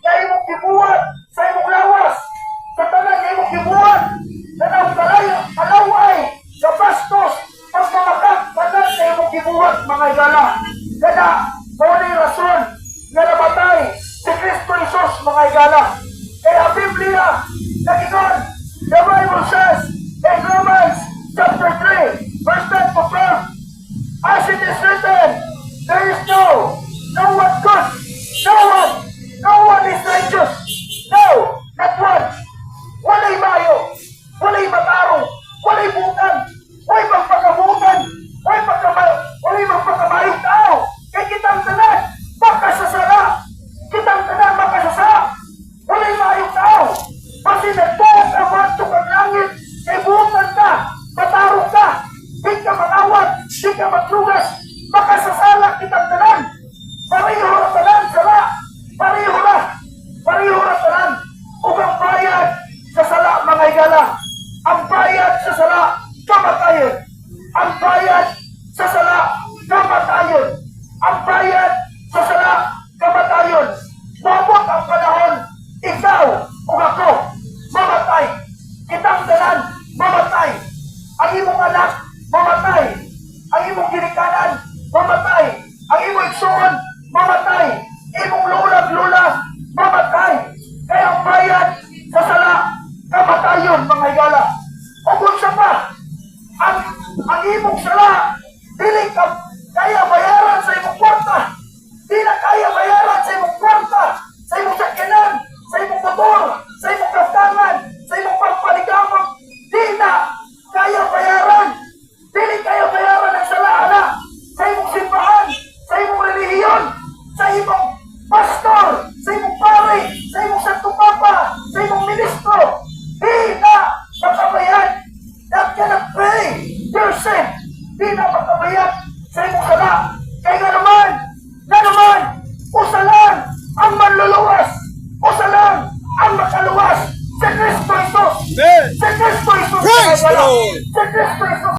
na imong gibuhat sa imong lawas, sa tanan na imong gibuhat, na kalaway, sa bastos, pagmamakak, tanan na imong gibuhat, mga igala. Kada, muli rason, na namatay, si Kristo Jesus, mga igala. Kaya ang Biblia, nagingon, the Bible says, in Romans chapter 3, verse 10 to 12, as it is written, there is no one good, no one is righteous, no, not one. Walay mayo, walay matarong, walay bukan, walay magpakabukan, walay magpakamayong tao. Kaya kitang tanan, makasasala, kitang tanan makasasala, walay mayong tao. Kasi nagbuot ang mantok ang langit, kay bukan ka, matarong ka, di ka makawat, di ka maglugas, makasasala kitang tanan. Pareho na tanan, sala, pareho na tanan. Ug ang bayad sa sala, mga igala, ang bayad sa sala, kamatayon. Ang bayad sa sala, kamatayon. Ang bayad sa sala, kamatayon. Mabot ang panahon, ikaw o ako, mamatay. Kitang tanan, mamatay. Ang imong anak, mamatay. Ang imong ginikanan, mamatay. Ang imong igsoon, mamatay. Imong lula, mamatay. Kaya ang bayad sa sala, kamatayon, mga igala. O kung sa pa, ang imong sala, dili ka kaya bayaran sa imong kwarta. Di na kaya bayaran sa imong kwarta, sa imong sakyanan, sa imong motor, sa imong kaftangan, sa imong pagpaligamot. Di na kaya bayaran. Dili kaya bayaran ang sala, anak, sa imong simbahan, sa imong relihiyon, sa imong pastor, sa imong pare, sa imong santo papa, sa imong ministro. Di na makabayad. That cannot pay your sin. Di na makabayad sa imong sala. Kaya nga naman, usalan ang manluluwas, usalan ang makaluwas. Si Kristo Jesus! Amen. Si Kristo Jesus! Praise the Lord. Si Kristo Jesus!